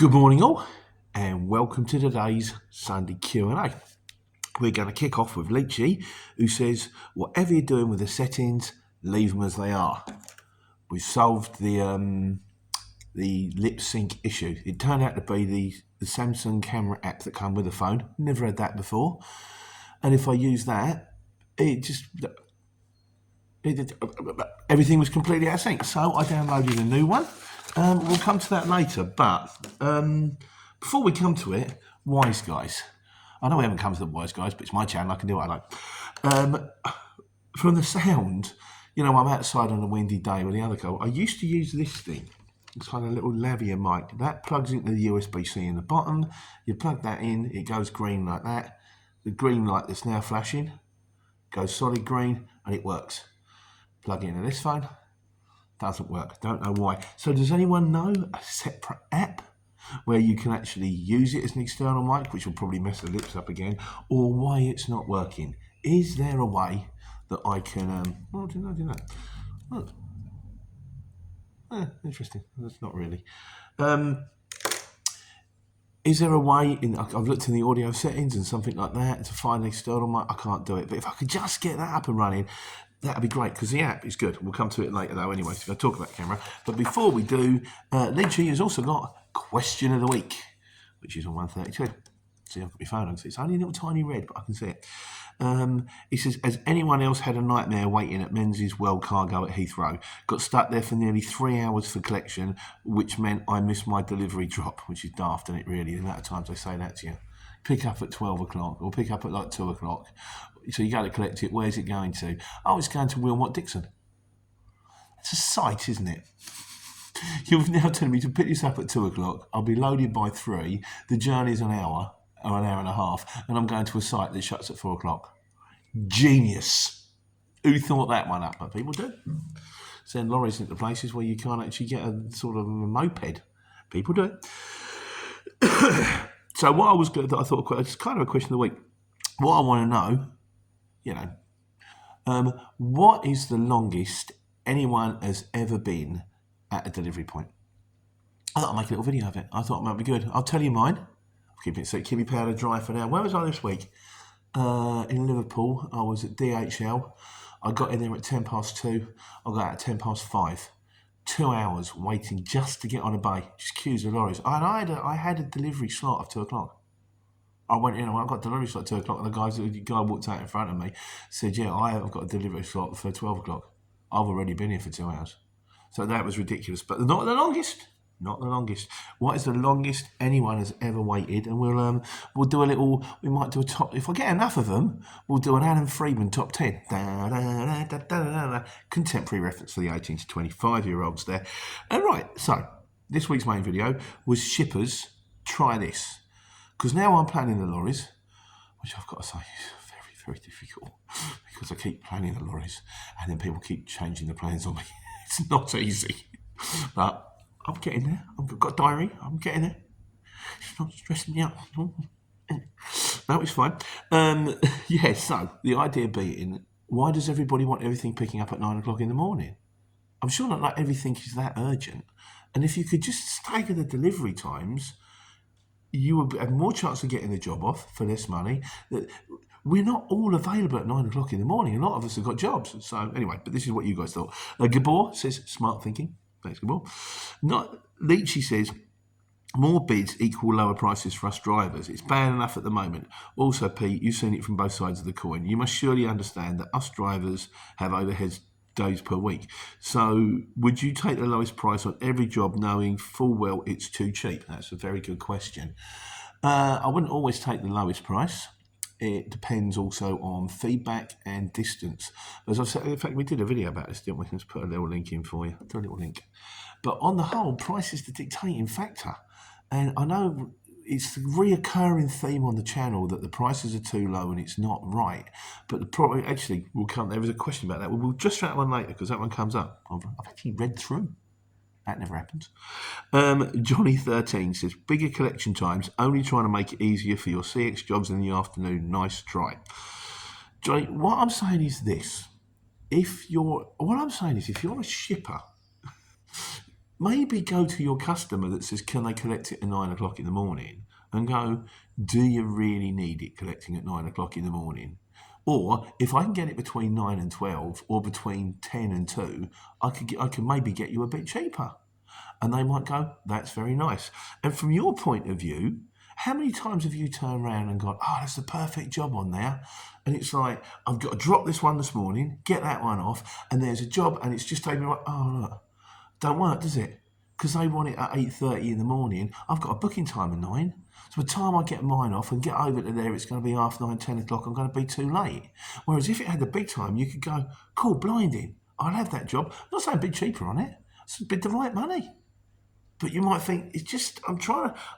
Good morning all, and welcome to today's Sunday Q&A. We're going to kick off with Leachy, who says, whatever you're doing with the settings, leave them as they are. We've solved the lip sync issue. It turned out to be the Samsung camera app that come with the phone. Never had that before. And if I use that, everything was completely out of sync. So I downloaded a new one. We'll come to that later, but before we come to it, Wise Guys. I know we haven't come to the Wise Guys, but it's my channel, I can do what I like. From the sound, you know, I'm outside on a windy day with the other car. I used to use this thing. It's kind of a little lavalier mic. That plugs into the USB-C in the bottom. You plug that in, it goes green like that. The green light that's now flashing goes solid green, and it works. Plug it into this phone. Doesn't work. Don't know why. So does anyone know a separate app where you can actually use it as an external mic, which will probably mess the lips up again, or why it's not working? Is there a way that I can... oh, didn't I do that? Oh. Interesting. That's not really. Is there a way, I've looked in the audio settings and something like that to find an external mic. I can't do it. But if I could just get that up and running, that'd be great, because the app is good. We'll come to it later though anyway, so we'll talk about camera. But before we do, Leachy has also got question of the week, which is on 132. See, I've got my phone on, so it's only a little tiny red, but I can see it. He says, has anyone else had a nightmare waiting at Menzies World Cargo at Heathrow? Got stuck there for nearly 3 hours for collection, which meant I missed my delivery drop, which is daft, isn't it, really? The amount of times they say that to you. Pick up at 12 o'clock, or pick up at like 2 o'clock. So you go to collect it, where's it going to? Oh, it's going to Wilmot Dixon. It's a sight, isn't it? You're now telling me to pick this up at 2 o'clock, I'll be loaded by 3, the journey's an hour, or an hour and a half, and I'm going to a site that shuts at 4 o'clock. Genius. Who thought that one up? But people do. Send lorries into places where you can't actually get a sort of a moped. People do it. So what I was good, I thought it's kind of a question of the week. What I want to know, you know, what is the longest anyone has ever been at a delivery point? I thought I'd make a little video of it. I thought it might be good. I'll tell you mine. I'll keep it so keep me powder dry for now. Where was I this week? In Liverpool. I was at DHL. I got in there at 2:10. I got out at 5:10. 2 hours waiting just to get on a bay, just queues of lorries. I had a delivery slot of 2 o'clock. I went in and I got a delivery slot at 2 o'clock, and the guy walked out in front of me, said, yeah, I've got a delivery slot for 12 o'clock. I've already been here for 2 hours. So that was ridiculous, but not the longest. Not the longest. What is the longest anyone has ever waited? And we'll do a little. We might do a top. If I get enough of them, we'll do an Alan Freedman top 10. Contemporary reference for the 18 to 25-year-olds there. And right. So this week's main video was shippers. Try this, because now I'm planning the lorries, which I've got to say is very, very difficult, because I keep planning the lorries and then people keep changing the plans on me. It's not easy, but I'm getting there. I've got a diary. I'm getting there. It's not stressing me out. No, it's fine. Yeah, so the idea being, why does everybody want everything picking up at 9 o'clock in the morning? I'm sure not like everything is that urgent. And if you could just stagger the delivery times, you would have more chance of getting the job off for less money. We're not all available at 9 o'clock in the morning. A lot of us have got jobs. So anyway, but this is what you guys thought. Gabor says, smart thinking. Thanks, Gabor. Leachy says, more bids equal lower prices for us drivers. It's bad enough at the moment. Also, Pete, you've seen it from both sides of the coin. You must surely understand that us drivers have overhead days per week. So would you take the lowest price on every job knowing full well it's too cheap? That's a very good question. I wouldn't always take the lowest price. It depends also on feedback and distance. As I said, in fact, we did a video about this, didn't we? Let's put a little link in for you. Do a little link. But on the whole, price is the dictating factor. And I know it's the reoccurring theme on the channel that the prices are too low and it's not right. But the problem, actually, will come. There was a question about that. We'll just try that one later, because that one comes up. I've actually read through. That never happens. Johnny13 says, bigger collection times, only trying to make it easier for your CX jobs in the afternoon. Nice try. Johnny, what I'm saying is this. If you're a shipper, maybe go to your customer that says, can they collect it at 9 o'clock in the morning? And go, do you really need it collecting at 9 o'clock in the morning? Or if I can get it between 9 and 12 or between 10 and 2, I can maybe get you a bit cheaper. And they might go, that's very nice. And from your point of view, how many times have you turned around and gone, oh, that's the perfect job on there? And it's like, I've got to drop this one this morning, get that one off, and there's a job, and it's just taking me, oh, look, don't work, does it? Because they want it at 8:30 in the morning. I've got a booking time at 9. So by the time I get mine off and get over to there, it's going to be 9:30, 10 o'clock. I'm going to be too late. Whereas if it had the big time, you could go, cool, blinding. I'll have that job. I'm not saying a bit cheaper on it. It's a bit the right money. But you might think, it's just, I'm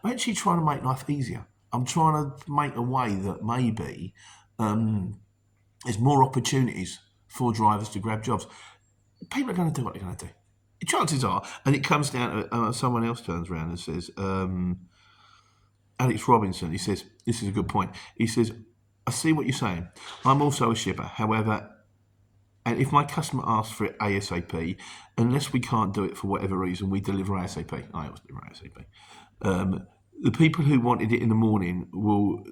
actually trying to make life easier. I'm trying to make a way that maybe there's more opportunities for drivers to grab jobs. People are going to do what they're going to do. Chances are, and it comes down to someone else turns around and says, Alex Robinson, he says, this is a good point. He says, I see what you're saying. I'm also a shipper. However, and if my customer asks for it ASAP, unless we can't do it for whatever reason, we deliver ASAP. I always deliver ASAP. The people who wanted it in the morning will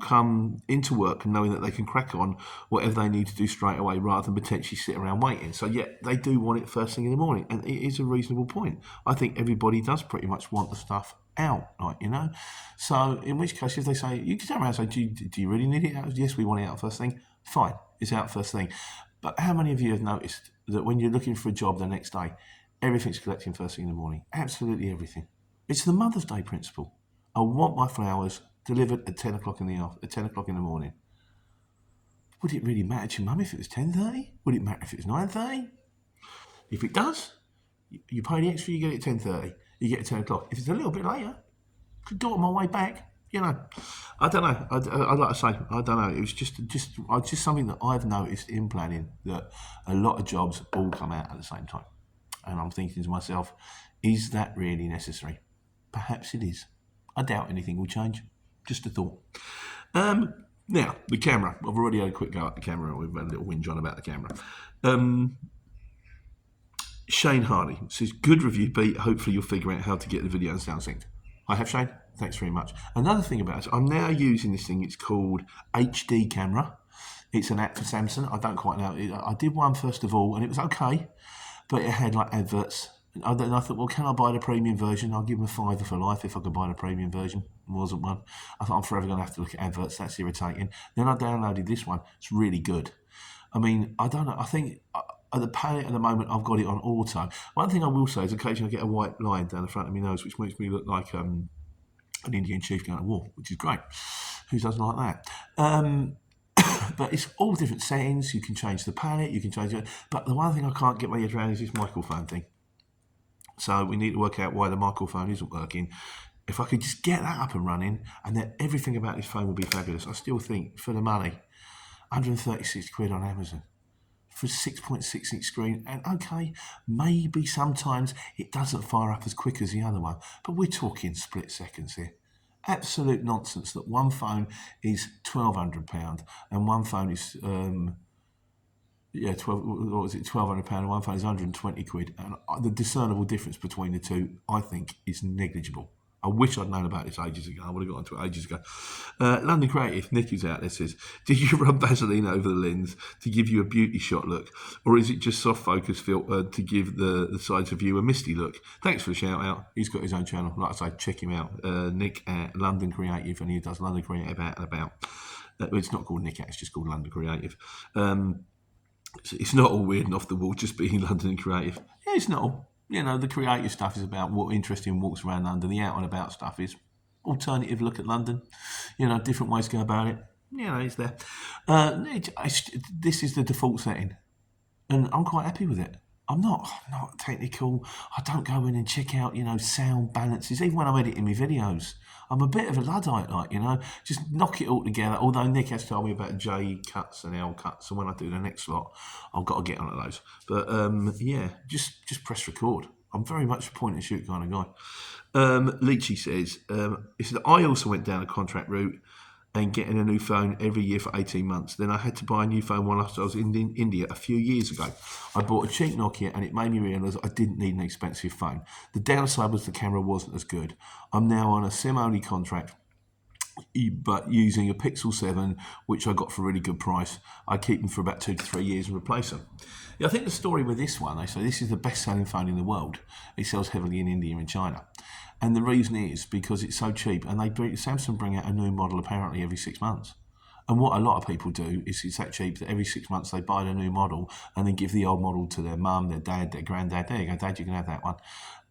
come into work knowing that they can crack on whatever they need to do straight away rather than potentially sit around waiting. So yeah, they do want it first thing in the morning, and it is a reasonable point. I think everybody does pretty much want the stuff out, So in which case, if they say, you can turn around and say, do you really need it out? Yes, we want it out first thing. Fine, it's out first thing. But how many of you have noticed that when you're looking for a job the next day, everything's collecting first thing in the morning? Absolutely everything. It's the Mother's Day principle. I want my flowers delivered at 10 o'clock in the morning. Would it really matter to your mum if it was 10:30? Would it matter if it was 9:30? If it does, you pay the extra, you get it at 10:30. You get it at 10 o'clock. If it's a little bit later, I could do it on my way back. I don't know. I'd like to say, I don't know. It was just something that I've noticed in planning, that a lot of jobs all come out at the same time. And I'm thinking to myself, is that really necessary? Perhaps it is. I doubt anything will change. Just a thought. Now, the camera. I've already had a quick go at the camera. We've had a little whinge on about the camera. Shane Hardy says, good review, Pete. Hopefully you'll figure out how to get the video and sound synced. I have, Shane. Thanks very much. Another thing about it, I'm now using this thing. It's called HD Camera. It's an app for Samsung. I don't quite know. I did one first of all, and it was okay, but it had like adverts. And I thought, well, can I buy the premium version? I'll give them £5 for life if I could buy the premium version. It wasn't one. I thought I'm forever going to have to look at adverts. That's irritating. Then I downloaded this one. It's really good. I mean, I don't know. I think at the palette at the moment, I've got it on auto. One thing I will say is occasionally I get a white line down the front of my nose, which makes me look like an Indian chief going to war, which is great. Who doesn't like that? But it's all different settings. You can change the palette, you can change it. But the one thing I can't get my head around is this microphone thing. So we need to work out why the microphone isn't working. If I could just get that up and running, and then everything about this phone would be fabulous. I still think, for the money, 136 quid on Amazon for a 6.6 inch screen. And okay, maybe sometimes it doesn't fire up as quick as the other one, but we're talking split seconds here. Absolute nonsense that one phone is £1,200 and one phone is £1,200 and one phone is 120 quid. And the discernible difference between the two, I think, is negligible. I wish I'd known about this ages ago. I would have got onto it ages ago. London Creative, Nick is out there, says, do you rub Vaseline over the lens to give you a beauty shot look? Or is it just soft focus filter to give the sides of you a misty look? Thanks for the shout out. He's got his own channel. Like I say, check him out. Nick at London Creative, and he does London Creative out and about. It's not called Nick, it's just called London Creative. It's not all weird and off the wall just being London Creative. Yeah, it's not all. The creative stuff is about what interesting walks around London. The out and about stuff is alternative look at London. Different ways to go about it. It's there. This is the default setting, and I'm quite happy with it. I'm not technical. I don't go in and check out, sound balances. Even when I'm editing my videos, I'm a bit of a Luddite, just knock it all together. Although Nick has told me about J cuts and L cuts, and when I do the next lot, I've got to get onto those. But just press record. I'm very much a point and shoot kind of guy. Leachy says, he said, I also went down a contract route and getting a new phone every year for 18 months. Then I had to buy a new phone while I was in India a few years ago. I bought a cheap Nokia and it made me realise I didn't need an expensive phone. The downside was the camera wasn't as good. I'm now on a SIM-only contract, but using a Pixel 7, which I got for a really good price. I keep them for about 2 to 3 years and replace them. Yeah, I think the story with this one, they say this is the best-selling phone in the world. It sells heavily in India and China. And the reason is because it's so cheap, and Samsung bring out a new model apparently every 6 months. And what a lot of people do is it's that cheap that every 6 months they buy a new model and then give the old model to their mum, their dad, their granddad. There you go, Dad, you can have that one.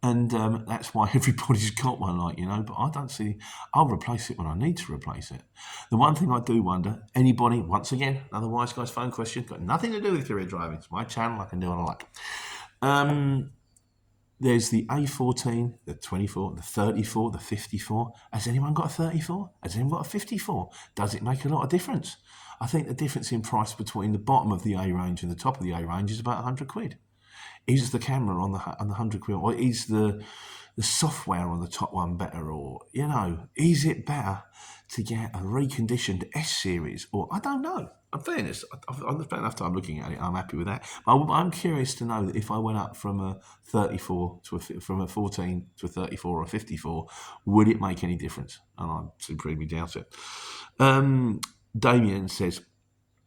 And that's why everybody's got one, like, but I don't see, I'll replace it when I need to replace it. The one thing I do wonder, anybody, once again, another Wise Guy's phone question, got nothing to do with career driving. It's my channel, I can do what I like. There's the A14, the 24, the 34, the 54. Has anyone got a 34? Has anyone got a 54? Does it make a lot of difference? I think the difference in price between the bottom of the A range and the top of the A range is about 100 quid. Is the camera on the 100 quid, or is the software on the top one better, or is it better to get a reconditioned S series, or I don't know. In fairness, I've spent enough time looking at it. I'm happy with that. But I'm curious to know that if I went up from a 34 from a 14 to a 34 or a 54, would it make any difference? And I supremely doubt it. Damien says,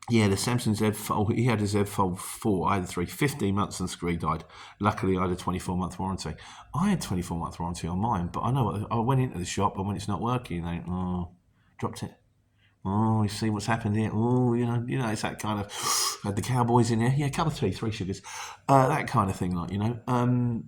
yeah, the Samsung Z Fold, he had a Z Fold 4, I had a 3, 15 months and the screen died. Luckily, I had a 24-month warranty. I had 24-month warranty on mine, but I know I went into the shop and when it's not working, they dropped it. Oh, you see what's happened here. Oh, it's that kind of, had the cowboys in there. Yeah, cup of tea, 3 sugars. That kind of thing, and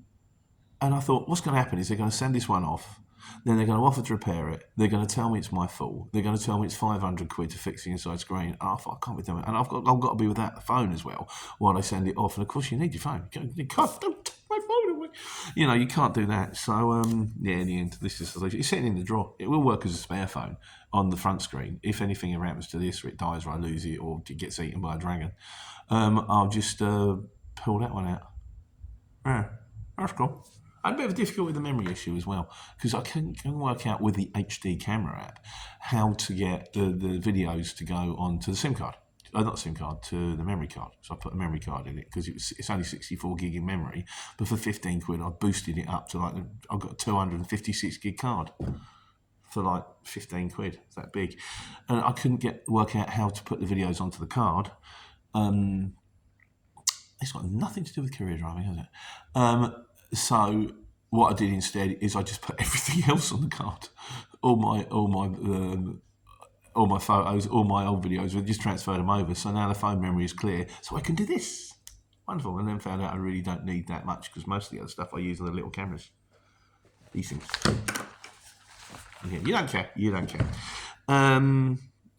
I thought, what's going to happen is they're going to send this one off. Then they're going to offer to repair it. They're going to tell me it's my fault. They're going to tell me it's 500 quid to fix the inside screen. And I thought, I can't be doing it. And I've got to be without the phone as well while they send it off. And of course, you need your phone. You can't, don't take my phone away. You can't do that. So, in the end, this is the solution. It's sitting in the drawer. It will work as a spare phone on the front screen. If anything ever happens to this, or it dies, or I lose it, or it gets eaten by a dragon, I'll just pull that one out. Yeah, that's cool. I had a bit of difficulty with the memory issue as well, because I couldn't work out with the HD camera app how to get the videos to go onto the SIM card. Not SIM card, to the memory card. So I put a memory card in it because it's only 64 gig in memory, but for 15 quid I boosted it up to I've got a 256 gig card for 15 quid. It's that big. And I couldn't work out how to put the videos onto the card. It's got nothing to do with career driving, has it? So what I did instead is I just put everything else on the card. All my photos, all my old videos, we just transferred them over. So now the phone memory is clear, so I can do this. Wonderful. And then found out I really don't need that much because most of the other stuff I use are the little cameras. These things. Yeah, you don't care. You don't care.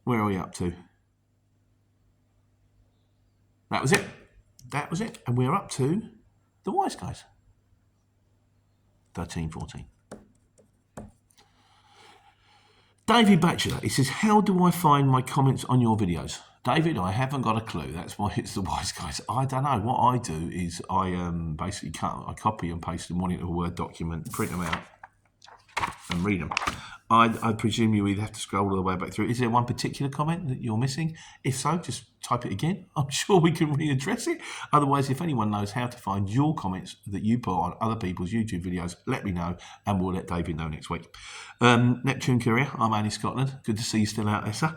Where are we up to? That was it. That was it. And we're up to the Wise Guys. 13, 14. David Batchelor, he says, how do I find my comments on your videos? David, I haven't got a clue. That's why it's the Wise Guys. I don't know. What I do is I basically copy and paste them into a Word document, print them out, and read them. I presume you either have to scroll all the way back through. Is there one particular comment that you're missing? If so, just type it again. I'm sure we can readdress it. Otherwise, if anyone knows how to find your comments that you put on other people's YouTube videos, let me know, and we'll let David know next week. Neptune Courier, I'm Annie Scotland. Good to see you still out there, sir.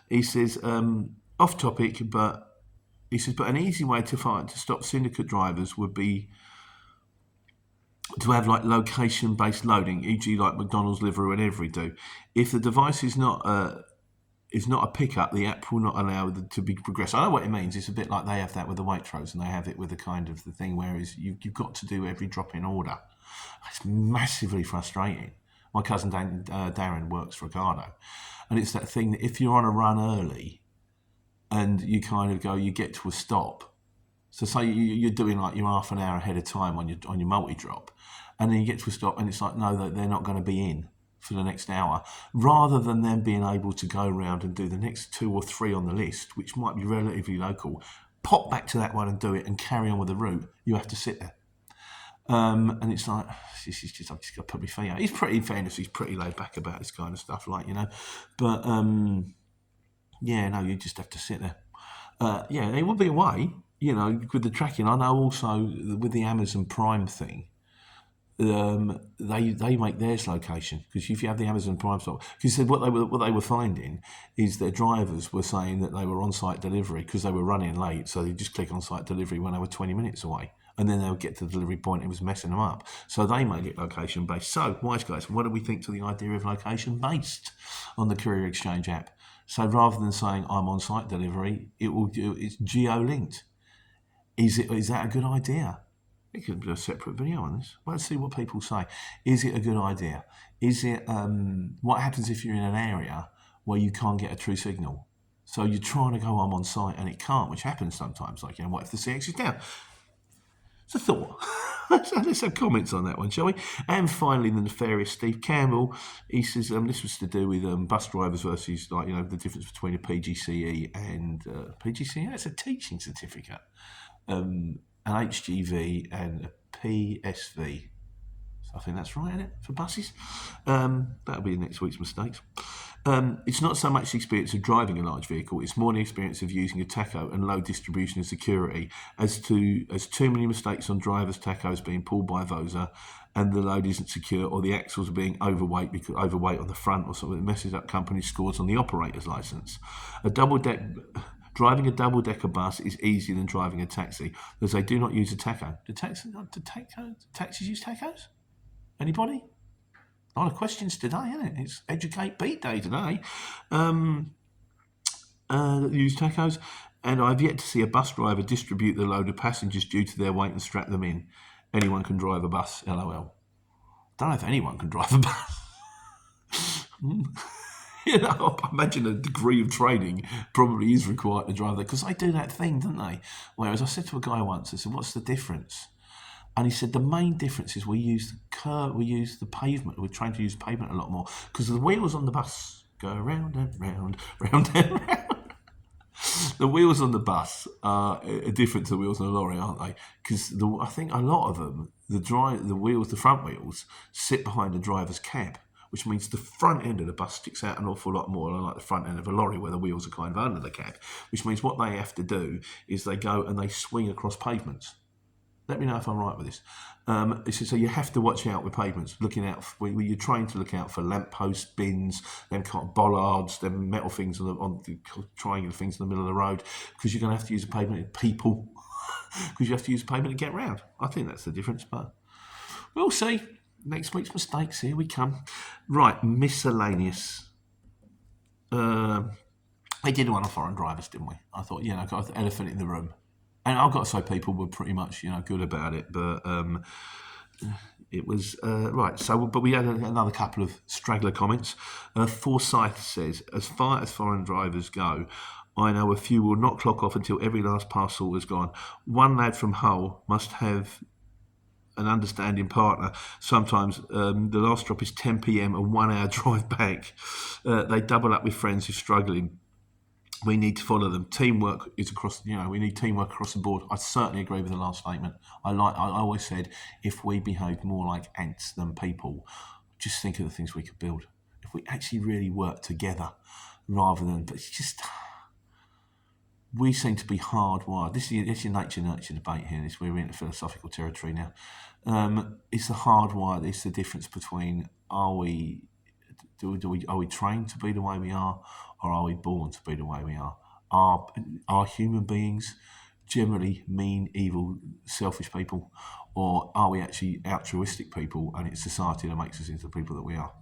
He says, off topic, but he says, but an easy way to stop syndicate drivers would be to have location-based loading, e.g. like McDonald's, Deliveroo and Every do. If the device is not a pickup, the app will not allow it to be progressed. I know what it means. It's a bit like they have that with the Waitrose, and they have it with the kind of the thing whereas you've got to do every drop-in order. It's massively frustrating. My cousin Darren works for Ocado, and it's that thing that if you're on a run early and you kind of you get to a stop. So say you're doing you're half an hour ahead of time on your multi-drop, and then you get to a stop and it's no, they're not going to be in for the next hour. Rather than them being able to go around and do the next 2 or 3 on the list, which might be relatively local, pop back to that one and do it and carry on with the route, you have to sit there. And it's this is just, I've just got to put my feet out. He's pretty, in fairness, he's pretty laid back about this kind of stuff, but Yeah, no, you just have to sit there. Yeah, it would be a way, with the tracking. I know also with the Amazon Prime thing, they make theirs location, because if you have the Amazon Prime stock, because what they were finding is their drivers were saying that they were on site delivery because they were running late, so they just click on site delivery when they were 20 minutes away, and then they would get to the delivery point. It was messing them up, so they made it location based. So, wise guys, what do we think to the idea of location based on the Courier Exchange app? So rather than saying I'm on site delivery, it's geo linked. Is that a good idea? It could be a separate video on this. Let's see what people say. Is it a good idea? Is it what happens if you're in an area where you can't get a true signal? So you're trying to go I'm on site and it can't, which happens sometimes. Like, what if the CX is down? It's a thought. Let's have comments on that one, shall we? And finally, the nefarious Steve Campbell. He says this was to do with bus drivers versus, the difference between a PGCE and PGCE. That's a teaching certificate. An HGV and a PSV. So I think that's right, isn't it, for buses? That'll be next week's mistakes. It's not so much the experience of driving a large vehicle, it's more the experience of using a tacho and low distribution of security, as too many mistakes on drivers' tachos being pulled by Vosa and the load isn't secure, or the axles are being overweight on the front or something that messes up company scores on the operator's licence. Driving a double-decker bus is easier than driving a taxi, because they do not use a tacho. Do taxis use tachos? Anybody? A lot of questions today, isn't it? It's Educate Beat Day today. That use tachos. And I've yet to see a bus driver distribute the load of passengers due to their weight and strap them in. Anyone can drive a bus, LOL. Don't know if anyone can drive a bus. I imagine a degree of training probably is required to drive that, because they do that thing, don't they? Whereas I said to a guy once, I said, what's the difference? And he said the main difference is we use the pavement. We're trying to use pavement a lot more, because the wheels on the bus go round and round, round and round. The wheels on the bus are different to the wheels on a lorry, aren't they? Because I think a lot of them, the front wheels, sit behind the driver's cab, which means the front end of the bus sticks out an awful lot more, unlike the front end of a lorry where the wheels are kind of under the cab, which means what they have to do is they go and they swing across pavements. Let me know if I'm right with this. So you have to watch out with pavements, looking out when you're trying to look out for lampposts, bins, them kind of bollards, them metal things on the triangular things in the middle of the road, because you're going to have to use a pavement. People, because you have to use a pavement to get round. I think that's the difference, but we'll see. Next week's mistakes, here we come. Right, miscellaneous. We did one on foreign drivers, didn't we? I thought, got the elephant in the room. And I've got to say, people were pretty much, good about it, but it was right. So, but we had another couple of straggler comments. Forsyth says, as far as foreign drivers go, I know a few will not clock off until every last parcel is gone. One lad from Hull must have an understanding partner. Sometimes the last drop is 10 p.m. a 1 hour drive back. They double up with friends who are struggling. We need to follow them. Teamwork is across. We need teamwork across the board. I certainly agree with the last statement. I always said, if we behaved more like ants than people, just think of the things we could build. If we actually really work together, rather than. But it's just, we seem to be hardwired. This is your nature-nurture debate here. We're into philosophical territory now. It's the hardwired. It's the difference between are we trained to be the way we are, or are we born to be the way we are? Are human beings generally mean, evil, selfish people, or are we actually altruistic people, and it's society that makes us into the people that we are?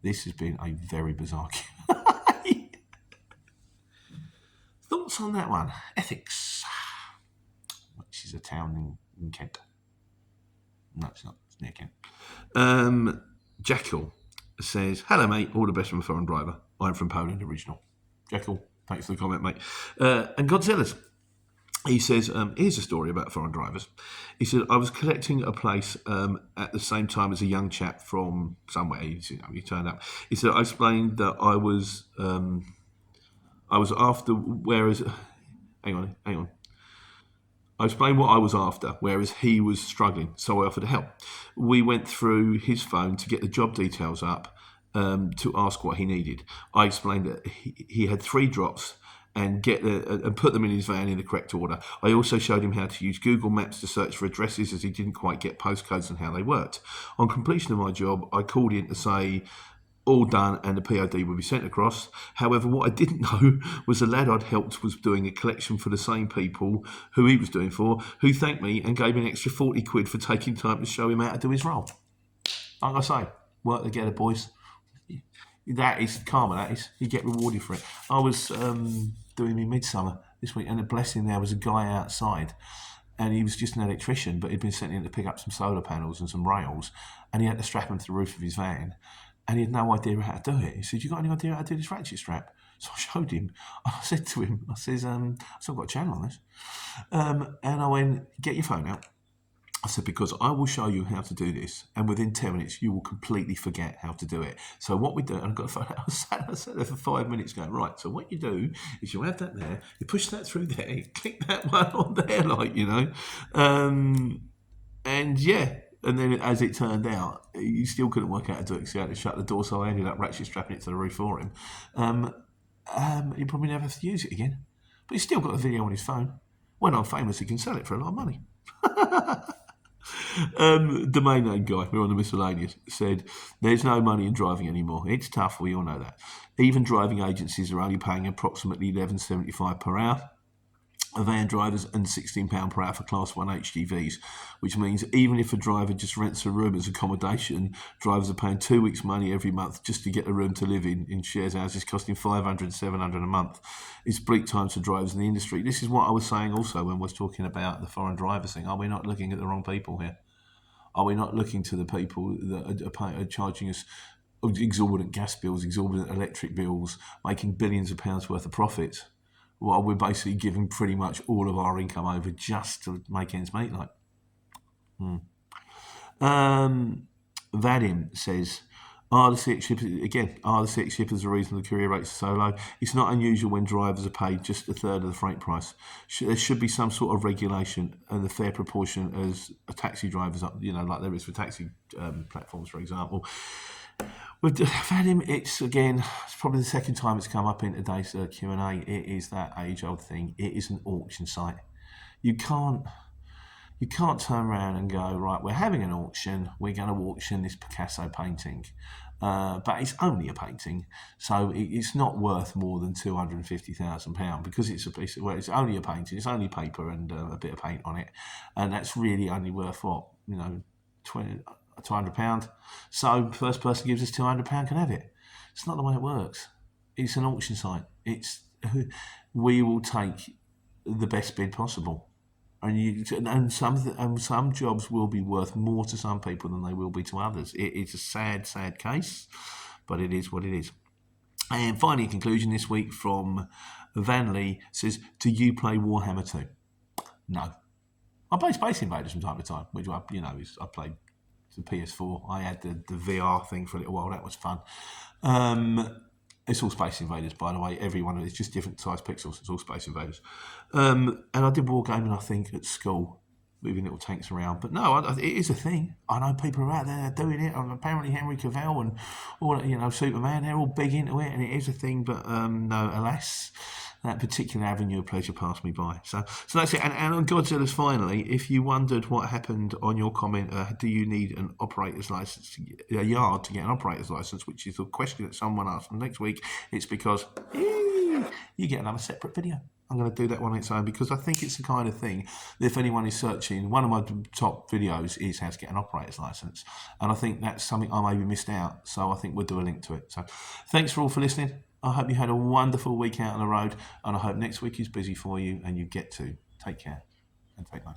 This has been a very bizarre Thoughts on that one? Ethics, which is a town in Kent. No, it's not. It's near Kent. Jackal says, hello mate, all the best from a foreign driver. I'm from Poland original. Jackal, thanks for the comment, mate. And Godzilla's, he says, here's a story about foreign drivers. He said, I was collecting a place at the same time as a young chap from somewhere. He turned up. He said, I explained that I was after, whereas, hang on. I explained what I was after, whereas he was struggling, so I offered to help. We went through his phone to get the job details up, to ask what he needed. I explained that he had 3 drops and put them in his van in the correct order. I also showed him how to use Google Maps to search for addresses, as he didn't quite get postcodes and how they worked. On completion of my job, I called in to say all done and the POD would be sent across. However, what I didn't know was the lad I'd helped was doing a collection for the same people who he was doing for, who thanked me and gave me an extra 40 quid for taking time to show him how to do his role. Like I say, work together, boys. That is karma, that is. You get rewarded for it. I was doing my midsummer this week, and the blessing, there was a guy outside, and he was just an electrician, but he'd been sent in to pick up some solar panels and some rails, and he had to strap them to the roof of his van, and he had no idea how to do it. He said, "You got any idea how to do this ratchet strap?" So I showed him. I said to him, I've got a channel on this. And I went, "Get your phone out." I said, "Because I will show you how to do this, and within 10 minutes, you will completely forget how to do it." So what we do, and I've got a phone out, I sat there for 5 minutes going, right, so what you do is you have that there, you push that through there, you click that one on there, and yeah. And then, as it turned out, you still couldn't work out how to do it because you had to shut the door, so I ended up ratchet strapping it to the roof for him. He'd probably never have to use it again. But he's still got a video on his phone. When I'm famous, he can sell it for a lot of money. Domain name guy, we're on the miscellaneous, said, "There's no money in driving anymore. It's tough, we all know that. Even driving agencies are only paying approximately $11.75 per hour. Van drivers and £16 per hour for Class 1 HGVs, which means even if a driver just rents a room as accommodation, drivers are paying 2 weeks' money every month just to get a room to live in shares houses, costing $500 and $700 a month. It's bleak times for drivers in the industry." This is what I was saying also when I was talking about the foreign drivers thing. Are we not looking at the wrong people here? Are we not looking to the people that are charging us exorbitant gas bills, exorbitant electric bills, making billions of pounds worth of profits? Well, we're basically giving pretty much all of our income over just to make ends meet. Vadim says, are the CX shippers the reason the courier rates are so low? It's not unusual when drivers are paid just a third of the freight price. There should be some sort of regulation and a fair proportion as taxi drivers up, like there is for taxi platforms, for example. With Vadim, it's probably the second time it's come up in today's Q&A. It is that age-old thing. It is an auction site. You can't turn around and go, right, we're having an auction, we're going to auction this Picasso painting. But it's only a painting, so it's not worth more than £250,000 because it's it's only a painting, it's only paper and a bit of paint on it, and that's really only worth what, £200. So first person gives us £200 can have it. It's not the way it works. It's an auction site. We will take the best bid possible. And some jobs will be worth more to some people than they will be to others. It's a sad, sad case, but it is what it is. And finally, in conclusion this week from Van Lee says, "Do you play Warhammer 2? No. I play Space Invaders from time to time, which I played the PS4. I had the VR thing for a little while. That was fun. It's all Space Invaders, by the way. Every one of it is just different size pixels. It's all Space Invaders. And I did wargaming, I think, at school, moving little tanks around. But no, it is a thing. I know people are out there doing it. Apparently Henry Cavill and all, Superman, they're all big into it, and it is a thing. But no, alas, that particular avenue of pleasure passed me by. So that's it. And on Godzilla's finally, if you wondered what happened on your comment, do you need an operator's license, a yard to get an operator's license, which is a question that someone asked next week, it's because you get another separate video. I'm going to do that one on its own because I think it's the kind of thing that if anyone is searching, one of my top videos is how to get an operator's license. And I think that's something I maybe missed out. So I think we'll do a link to it. So thanks for all for listening. I hope you had a wonderful week out on the road, and I hope next week is busy for you and you get to. Take care and take money.